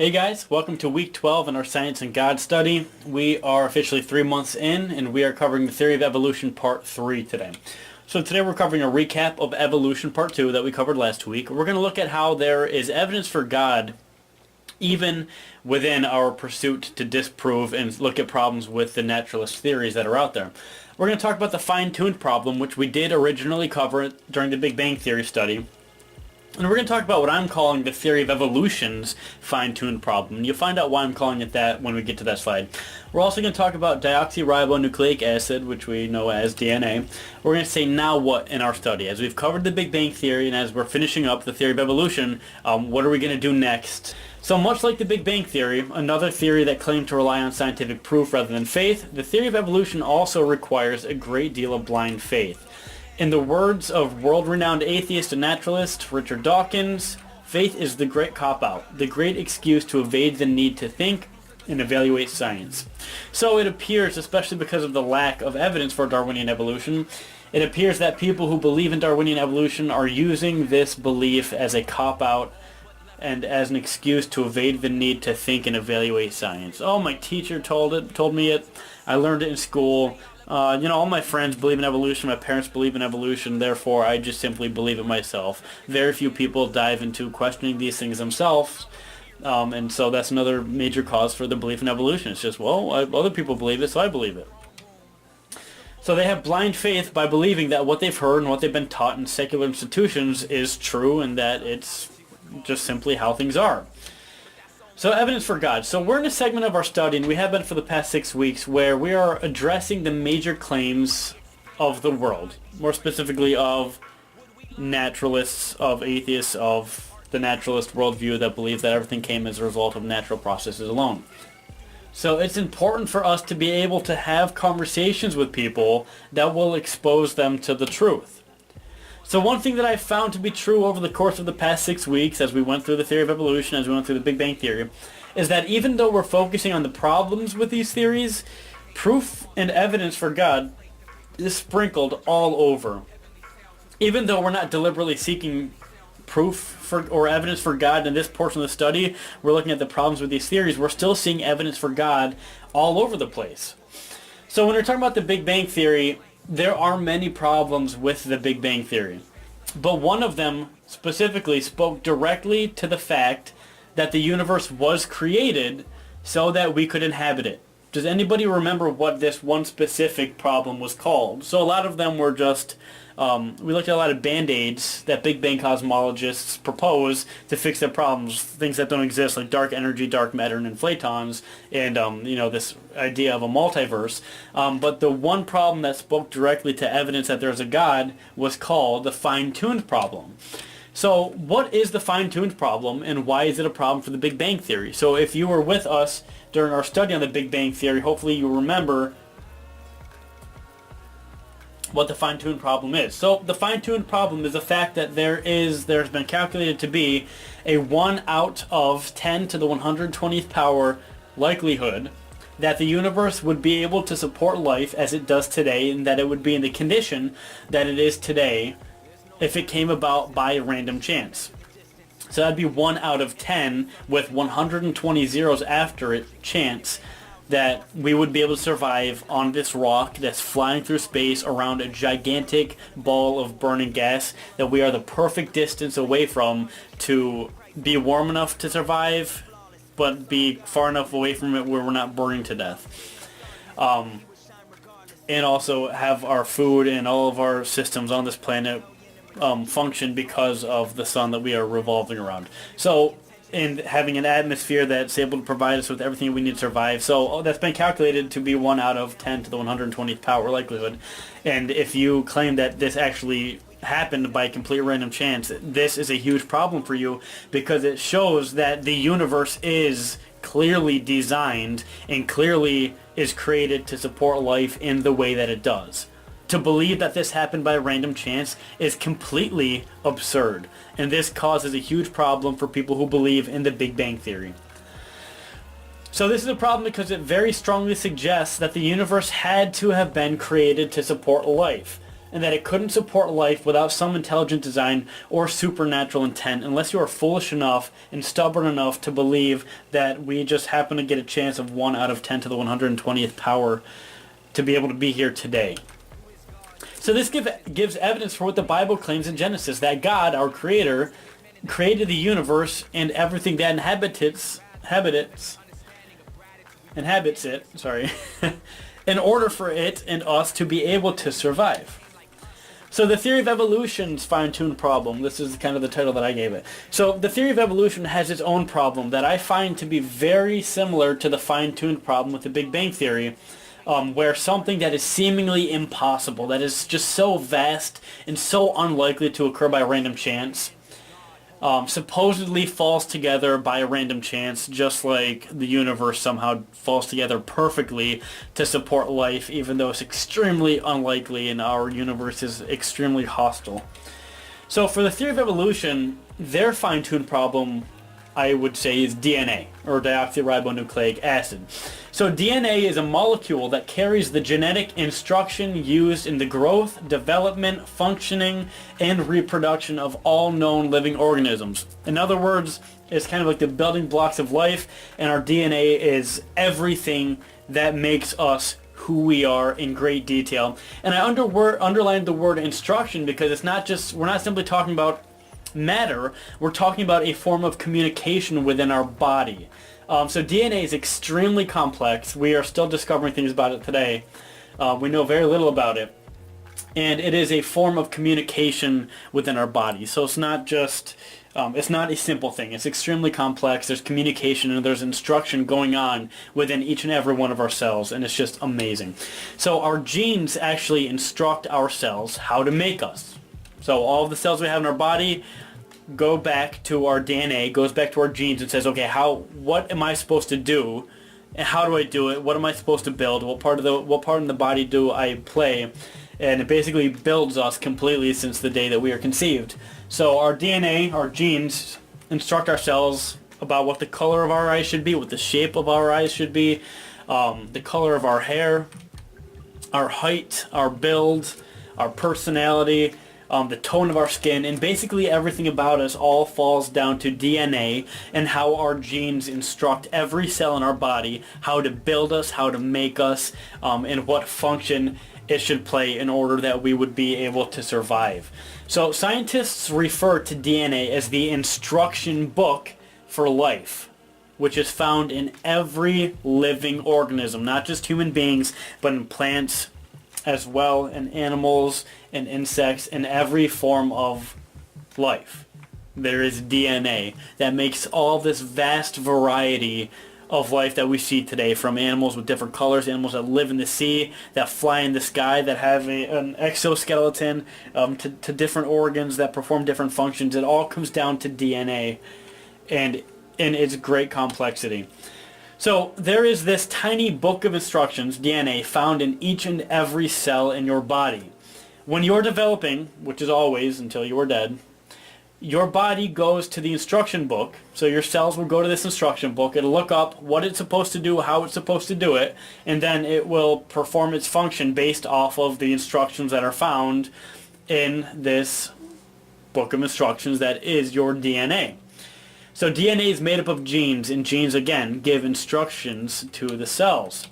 Hey guys, welcome to week 12 in our Science and God study. We are officially 3 months in and we are covering the theory of evolution part 3 today. So today we're covering a recap of evolution part 2 that we covered last week. We're going to look at how there is evidence for God even within our pursuit to disprove and look at problems with the naturalist theories that are out there. We're going to talk about the fine-tuned problem, which we did originally cover during the Big Bang Theory study. And we're going to talk about what I'm calling the theory of evolution's fine-tuned problem. You'll find out why I'm calling it that when we get to that slide. We're also going to talk about deoxyribonucleic acid, which we know as DNA. We're going to say now what in our study. As we've covered the Big Bang Theory and as we're finishing up the theory of evolution, what are we going to do next? So much like the Big Bang Theory, another theory that claimed to rely on scientific proof rather than faith, the theory of evolution also requires a great deal of blind faith. In the words of world-renowned atheist and naturalist Richard Dawkins, faith is the great cop-out, the great excuse to evade the need to think and evaluate science. So it appears, especially because of the lack of evidence for Darwinian evolution, it appears that people who believe in Darwinian evolution are using this belief as a cop-out and as an excuse to evade the need to think and evaluate science. Oh, my teacher told me it. I learned it in school. All my friends believe in evolution, my parents believe in evolution, therefore I just simply believe it myself. Very few people dive into questioning these things themselves, and so that's another major cause for the belief in evolution. It's just, other people believe it, so I believe it. So they have blind faith by believing that what they've heard and what they've been taught in secular institutions is true and that it's just simply how things are. So evidence for God. So we're in a segment of our study, and we have been for the past 6 weeks, where we are addressing the major claims of the world. More specifically of naturalists, of atheists, of the naturalist worldview that believes that everything came as a result of natural processes alone. So it's important for us to be able to have conversations with people that will expose them to the truth. So one thing that I found to be true over the course of the past 6 weeks, as we went through the theory of evolution, as we went through the Big Bang Theory, is that even though we're focusing on the problems with these theories, proof and evidence for God is sprinkled all over. Even though we're not deliberately seeking proof for or evidence for God in this portion of the study, we're looking at the problems with these theories, we're still seeing evidence for God all over the place. So when we're talking about the Big Bang Theory, there are many problems with the Big Bang Theory, but one of them specifically spoke directly to the fact that the universe was created so that we could inhabit it. Does anybody remember what this one specific problem was called? So a lot of them were just, we looked at a lot of band-aids that Big Bang cosmologists propose to fix their problems, things that don't exist, like dark energy, dark matter, and inflatons, and this idea of a multiverse. But the one problem that spoke directly to evidence that there's a God was called the fine-tuned problem. So what is the fine-tuned problem, and why is it a problem for the Big Bang Theory? So if you were with us during our study on the Big Bang Theory, hopefully you remember what the fine-tuned problem is. So the fine-tuned problem is the fact that there's been calculated to be a 1 out of 10 to the 120th power likelihood that the universe would be able to support life as it does today, and that it would be in the condition that it is today if it came about by random chance. So that'd be 1 out of 10 with 120 zeros after it chance that we would be able to survive on this rock that's flying through space around a gigantic ball of burning gas that we are the perfect distance away from to be warm enough to survive, but be far enough away from it where we're not burning to death. And also have our food and all of our systems on this planet function because of the sun that we are revolving around. So, and having an atmosphere that's able to provide us with everything we need to survive. So that's been calculated to be 1 out of 10 to the 120th power likelihood. And if you claim that this actually happened by complete random chance, this is a huge problem for you, because it shows that the universe is clearly designed and clearly is created to support life in the way that it does. To believe that this happened by random chance is completely absurd, and this causes a huge problem for people who believe in the Big Bang Theory. So this is a problem because it very strongly suggests that the universe had to have been created to support life. and that it couldn't support life without some intelligent design or supernatural intent, unless you are foolish enough and stubborn enough to believe that we just happen to get a chance of 1 out of 10 to the 120th power to be able to be here today. So this gives evidence for what the Bible claims in Genesis, that God, our Creator, created the universe and everything that inhabits it, in order for it and us to be able to survive. So the theory of evolution's fine-tuned problem, this is kind of the title that I gave it. So the theory of evolution has its own problem that I find to be very similar to the fine-tuned problem with the Big Bang Theory, where something that is seemingly impossible, that is just so vast and so unlikely to occur by random chance, supposedly falls together by a random chance, just like the universe somehow falls together perfectly to support life, even though it's extremely unlikely and our universe is extremely hostile. So for the theory of evolution, their fine-tuned problem, I would say, is DNA, or deoxyribonucleic acid. So DNA is a molecule that carries the genetic instruction used in the growth, development, functioning, and reproduction of all known living organisms. In other words, it's kind of like the building blocks of life, and our DNA is everything that makes us who we are in great detail. And I underlined the word instruction because it's not just, we're not simply talking about matter, we're talking about a form of communication within our body. So DNA is extremely complex. We are still discovering things about it today. We know very little about it. And it is a form of communication within our body. So it's not just, it's not a simple thing. It's extremely complex. There's communication and there's instruction going on within each and every one of our cells. And it's just amazing. So our genes actually instruct our cells how to make us. So all of the cells we have in our body go back to our DNA, goes back to our genes and says, okay, what am I supposed to do? And how do I do it? What am I supposed to build? What part in the body do I play? And it basically builds us completely since the day that we are conceived. So our DNA, our genes, instruct our cells about what the color of our eyes should be, what the shape of our eyes should be, the color of our hair, our height, our build, our personality, the tone of our skin, and basically everything about us all falls down to DNA and how our genes instruct every cell in our body how to build us, how to make us, and what function it should play in order that we would be able to survive. So scientists refer to DNA as the instruction book for life, which is found in every living organism, not just human beings, but in plants as well, in animals and insects, and every form of life. There is DNA that makes all this vast variety of life that we see today, from animals with different colors, animals that live in the sea, that fly in the sky, that have an exoskeleton, to different organs that perform different functions. It all comes down to DNA and in its great complexity. So there is this tiny book of instructions, DNA, found in each and every cell in your body. When you're developing, which is always until you are dead, your body goes to the instruction book. So your cells will go to this instruction book. It'll look up what it's supposed to do, how it's supposed to do it, and then it will perform its function based off of the instructions that are found in this book of instructions that is your DNA. So DNA is made up of genes, and genes, again, give instructions to the cells.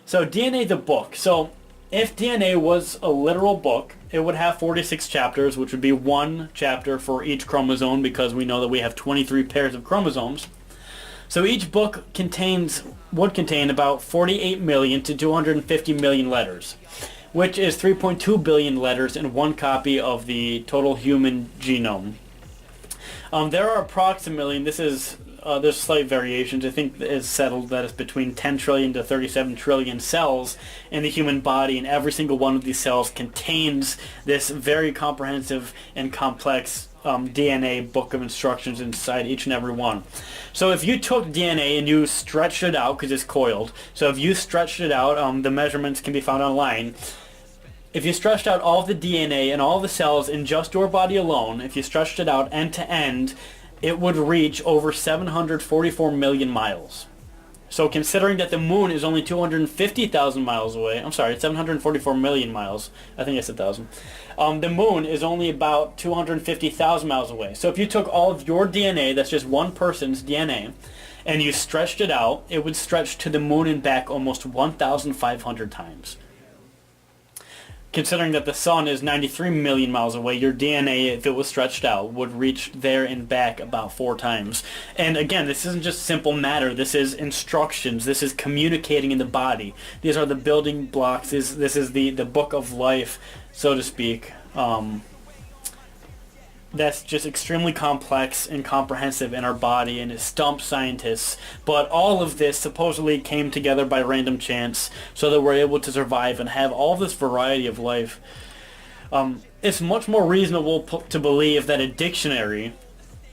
So DNA is a book. So if DNA was a literal book, it would have 46 chapters, which would be one chapter for each chromosome, because we know that we have 23 pairs of chromosomes. So each book would contain about 48 million to 250 million letters, which is 3.2 billion letters in one copy of the total human genome. There are approximately, and there's slight variations, I think it's settled that it's between 10 trillion to 37 trillion cells in the human body, and every single one of these cells contains this very comprehensive and complex DNA book of instructions inside each and every one. So if you took DNA and you stretched it out, because it's coiled, so if you stretched it out, the measurements can be found online. If you stretched out all of the DNA and all of the cells in just your body alone, if you stretched it out end to end, it would reach over 744 million miles. So considering that the moon is only 250,000 miles away, I'm sorry, it's 744 million miles. I think I said 1,000. The moon is only about 250,000 miles away. So if you took all of your DNA, that's just one person's DNA, and you stretched it out, it would stretch to the moon and back almost 1,500 times. Considering that the sun is 93 million miles away, your DNA, if it was stretched out, would reach there and back about 4 times. And again, this isn't just simple matter. This is instructions. This is communicating in the body. These are the building blocks. This is the book of life, so to speak. That's just extremely complex and comprehensive in our body, and it stumps scientists. But all of this supposedly came together by random chance so that we're able to survive and have all this variety of life. It's much more reasonable to believe that a dictionary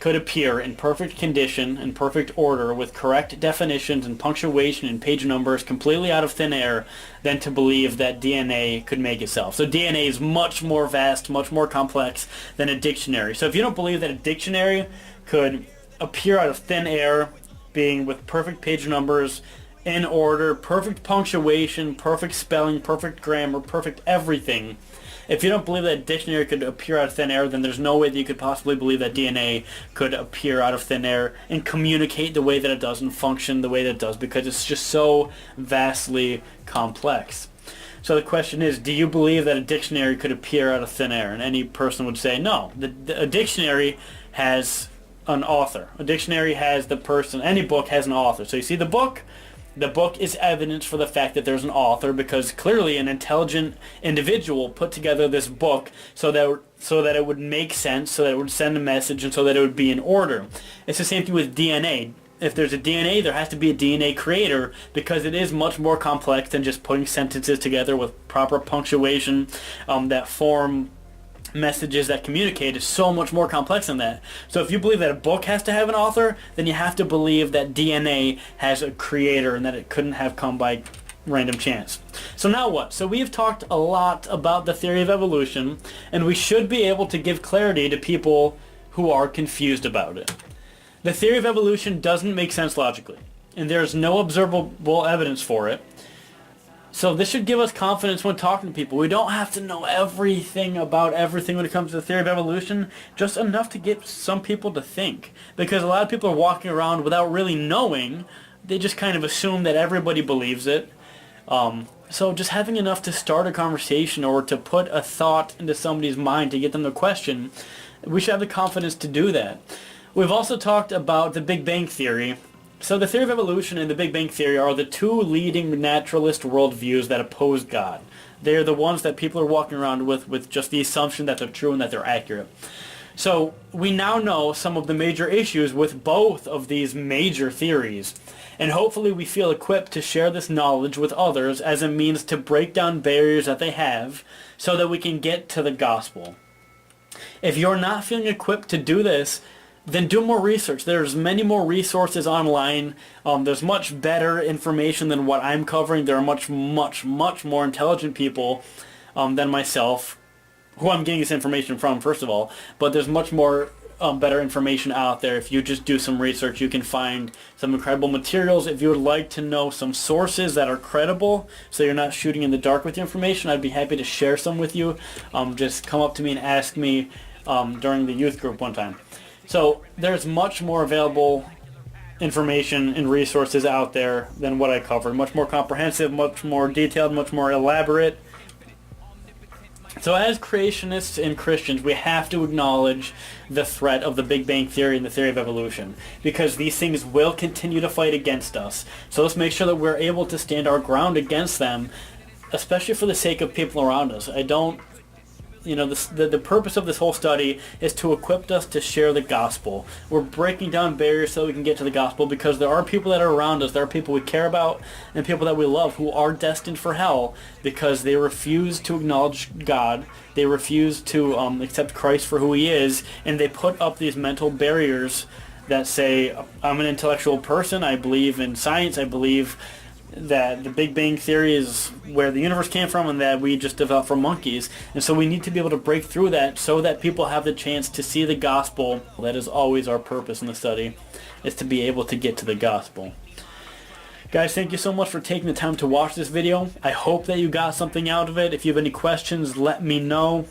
could appear in perfect condition and perfect order with correct definitions and punctuation and page numbers completely out of thin air than to believe that DNA could make itself. So DNA is much more vast, much more complex than a dictionary. So if you don't believe that a dictionary could appear out of thin air, being with perfect page numbers, in order, perfect punctuation, perfect spelling, perfect grammar, perfect everything, if you don't believe that a dictionary could appear out of thin air, then there's no way that you could possibly believe that DNA could appear out of thin air and communicate the way that it does and function the way that it does, because it's just so vastly complex. So the question is, do you believe that a dictionary could appear out of thin air? And any person would say no. A dictionary has an author. A dictionary has the person. Any book has an author. So you see the book? The book is evidence for the fact that there's an author, because clearly an intelligent individual put together this book so that it would make sense, so that it would send a message, and so that it would be in order. It's the same thing with DNA. If there's a DNA, there has to be a DNA creator, because it is much more complex than just putting sentences together with proper punctuation that form messages that communicate. Is so much more complex than that. So if you believe that a book has to have an author, then you have to believe that DNA has a creator and that it couldn't have come by random chance. So now what? So we've talked a lot about the theory of evolution, and we should be able to give clarity to people who are confused about it. The theory of evolution doesn't make sense logically, and there's no observable evidence for it. So this should give us confidence when talking to people. We don't have to know everything about everything when it comes to the theory of evolution, just enough to get some people to think. Because a lot of people are walking around without really knowing. They just kind of assume that everybody believes it. So just having enough to start a conversation or to put a thought into somebody's mind to get them to question, we should have the confidence to do that. We've also talked about the Big Bang Theory. So the theory of evolution and the Big Bang Theory are the two leading naturalist worldviews that oppose God. They're the ones that people are walking around with just the assumption that they're true and that they're accurate. So we now know some of the major issues with both of these major theories. And hopefully we feel equipped to share this knowledge with others as a means to break down barriers that they have so that we can get to the gospel. If you're not feeling equipped to do this, then do more research. There's many more resources online. There's much better information than what I'm covering. There are much more intelligent people than myself, who I'm getting this information from, first of all. But there's much more better information out there. If you just do some research, you can find some incredible materials. If you would like to know some sources that are credible, so you're not shooting in the dark with your information, I'd be happy to share some with you. Just come up to me and ask me during the youth group one time. So there's much more available information and resources out there than what I covered. Much more comprehensive, much more detailed, much more elaborate. So as creationists and Christians, we have to acknowledge the threat of the Big Bang Theory and the theory of evolution, because these things will continue to fight against us. So let's make sure that we're able to stand our ground against them, especially for the sake of people around us. The purpose of this whole study is to equip us to share the gospel. We're breaking down barriers so we can get to the gospel, because there are people that are around us, there are people we care about, and people that we love who are destined for hell because they refuse to acknowledge God, they refuse to accept Christ for who he is, and they put up these mental barriers that say, I'm an intellectual person, I believe in science, I believe that the Big Bang Theory is where the universe came from and that we just developed from monkeys. And so we need to be able to break through that so that people have the chance to see the gospel. That is always our purpose in the study, is to be able to get to the gospel. Guys, thank you so much for taking the time to watch this video. I hope that you got something out of it. If you have any questions, let me know.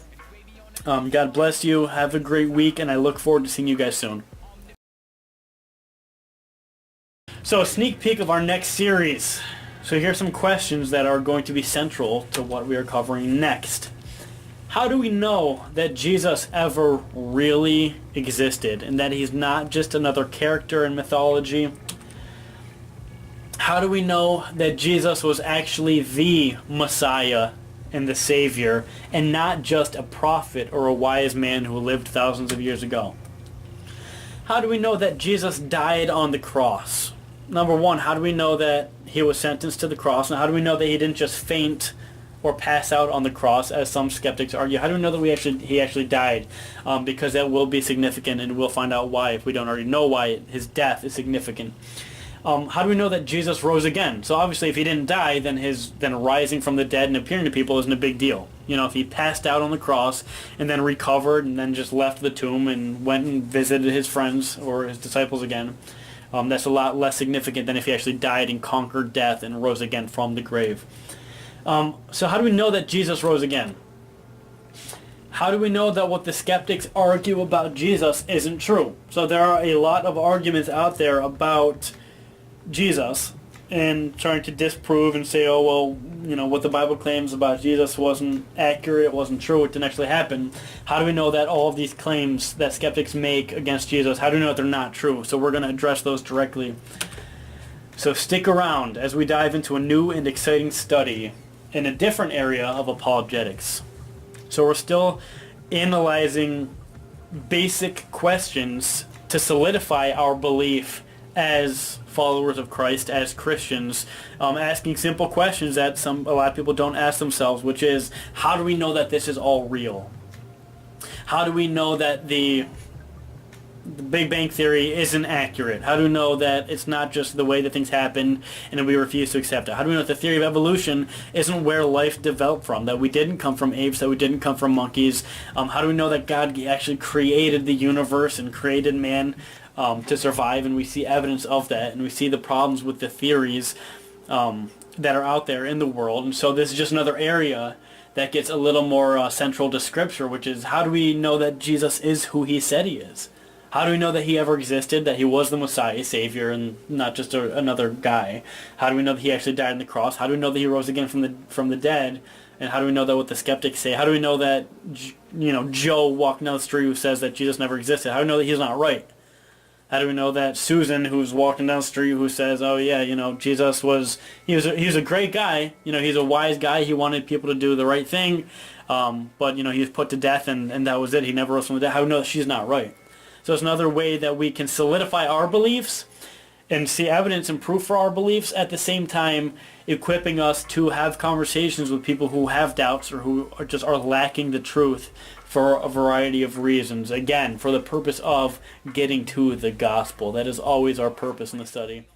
God bless you. Have a great week, and I look forward to seeing you guys soon. So a sneak peek of our next series. So here's some questions that are going to be central to what we are covering next. How do we know that Jesus ever really existed and that he's not just another character in mythology? How do we know that Jesus was actually the Messiah and the Savior and not just a prophet or a wise man who lived thousands of years ago? How do we know that Jesus died on the cross? Number one, how do we know that he was sentenced to the cross? And how do we know that he didn't just faint or pass out on the cross, as some skeptics argue? How do we know that he actually died? Because that will be significant, and we'll find out why if we don't already know why his death is significant. How do we know that Jesus rose again? So obviously if he didn't die, then rising from the dead and appearing to people isn't a big deal. You know, if he passed out on the cross and then recovered and then just left the tomb and went and visited his friends or his disciples again, that's a lot less significant than if he actually died and conquered death and rose again from the grave. So how do we know that Jesus rose again? How do we know that what the skeptics argue about Jesus isn't true? So there are a lot of arguments out there about Jesus and trying to disprove and say, oh, well, you know, what the Bible claims about Jesus wasn't accurate, it wasn't true, it didn't actually happen. How do we know that all of these claims that skeptics make against Jesus, how do we know that they're not true? So we're going to address those directly. So stick around as we dive into a new and exciting study in a different area of apologetics. So we're still analyzing basic questions to solidify our belief as followers of Christ, as Christians, asking simple questions that a lot of people don't ask themselves, which is, how do we know that this is all real? How do we know that the Big Bang Theory isn't accurate? How do we know that it's not just the way that things happen and we refuse to accept it? How do we know that the theory of evolution isn't where life developed from, that we didn't come from apes, that we didn't come from monkeys? How do we know that God actually created the universe and created man to survive, and we see evidence of that, and we see the problems with the theories that are out there in the world? And so this is just another area that gets a little more central to Scripture, which is, how do we know that Jesus is who he said he is? How do we know that he ever existed, that he was the Messiah, Savior, and not just another guy? How do we know that he actually died on the cross? How do we know that he rose again from the dead? And how do we know that what the skeptics say? How do we know that, you know, Joe walking down the street who says that Jesus never existed? How do we know that he's not right? How do we know that Susan, who's walking down the street, who says, oh yeah, you know, Jesus was a great guy, you know, he's a wise guy, he wanted people to do the right thing, but, you know, he was put to death and that was it, he never rose from the dead? How do we know that she's not right? So it's another way that we can solidify our beliefs and see evidence and proof for our beliefs, at the same time equipping us to have conversations with people who have doubts or who are lacking the truth for a variety of reasons. Again, for the purpose of getting to the gospel. That is always our purpose in the study.